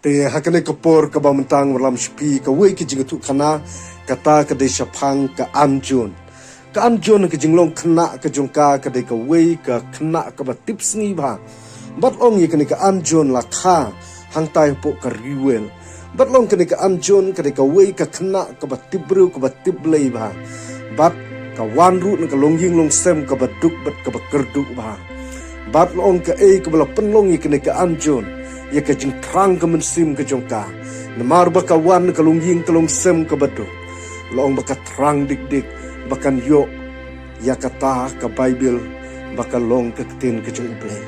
te hakane kapor ka bamtang walam shpi ka wei ki jingatu khana kata ka de shapang ka anjun ke jinglong khna ka jongka ka de ka wei ka khna ka ba tips ni ba bat ong ye kane ka anjun la kha hang tai po ka riwel bat long kane ka anjun ka de ka wei ka khna ka ba tibru ka ba tiblei ba bat ka wan ru ka longying long sem ka ba duk bat ka ba kerduk ba bat long ka ka bala penlong ye kane ka anjun ya ka jing trang ka mensim ka jongka namar ba ka wan ka longying ka long sem ka ba duk long ba ka trang dik dik bakan yo ya kata ka bible baka long ka tin ka jong play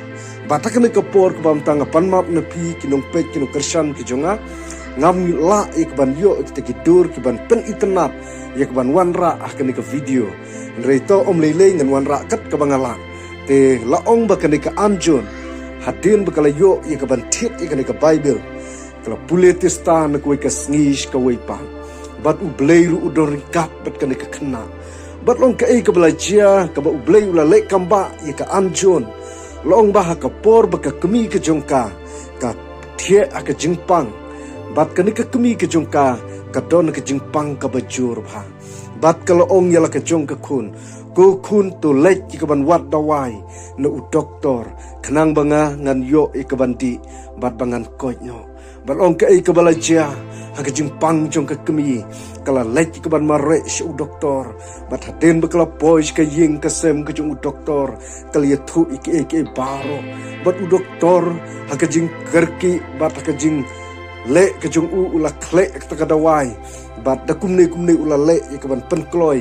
bata ka ka por ka bam tang pan map na pi kinong pek kinong kersan ki jonga ngam la ik ban yo ik te dur ki ban pen internet ya ka ban wan ra ka ka video reto om lele ngan wan ra kat ka bangala te laong ba ka ka anjon hadin ba kala yo ya ka ban tit ya ka bible kala puletista na ko ka sngish ka wei pa bat u bleiru udor kap bat ka ka khna bat long ka ka belajar ka ba u blei ula le kamba ya ka anjon long ba ka por ba ka kemi ka jongka ka thie ka jingpang bat ka ka kemi ka jongka ka don ka jingpang ka bajur ba bat ka long ya la ka jongka kun ko kun to lek ka ban wat dawai na u doktor khnang banga ngan yo ka ban di bat bangan ko nyo bat long ka belajar haka jingpang jong ka kemi kala lek ka ban mare shu doktor bat haden bakala boys ka ying ka sem ka jong doktor kala ya thu ik baro bat u doktor haka jing kerki bat haka jing le ka jong u ula kle ka dawai bat da kumne ula le ka ban penkloi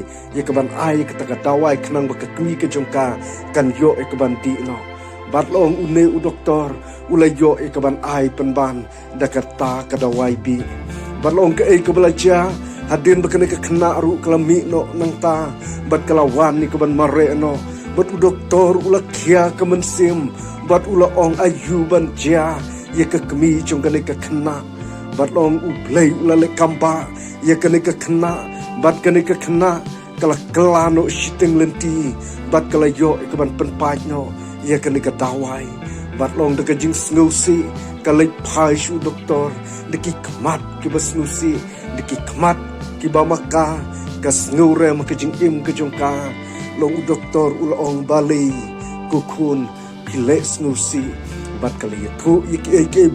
ka ban ai ka dawai khnang ba ka kemi ka jong ka kan yo ka ban di no bat long une u doktor ula yo ka ban ai penban da kata ka dawai bi bat long ka belajar hadin bakane ka khna ru kalami no nang ta bat kalawan ni ka ban mare no bat u doktor ula khia ka mensim bat ula ong ayuban ja ye ka kemi jong kane ka khna bat long u blei ula le kamba ye kane ka khna bat kane ka khna kala kelano shiting lenti bat kala yo ka ban penpaj no ye kane ka dawai bat long de ka jing sngusi kala phai shu doktor de ki kmat ki basnusi de ki kmat ki ba maka ka snure ma ka jing im ka jong ka long doktor ula ong bali kukun pile snusi bat kala thu ik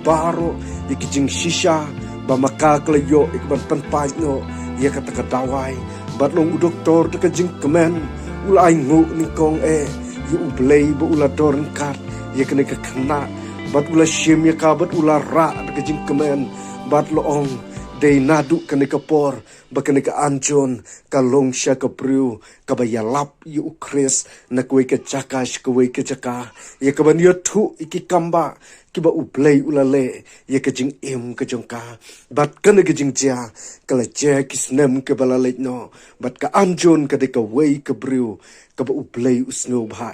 baro ik jing shisha ba maka kala yo ik ban panpai no ye ka ta dawai bat long doktor de ka jing kemen ula ai ngu ni kong yu blei bo ula dorn kat ye ka ka khna bat ula shim ya ka bat ula ra de ka jing kemen bat lo ong de nadu ka ka por ba ka anjon ka long sha ka pru ka ba ya lap yu kris na kwe ka chakash ka we ka chaka ye ka ban yo thu iki kamba ki ba uplay ulale ye ka jing im ka jongka bat ka ka jing ja ka la je ki snem ka bala le no bat ka anjon ka de ka we ka bru ka ba uplay usno bha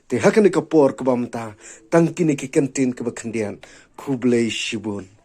te ha ka por ka bamta tang ki ni ki kantin ka ba khandian khublei shibun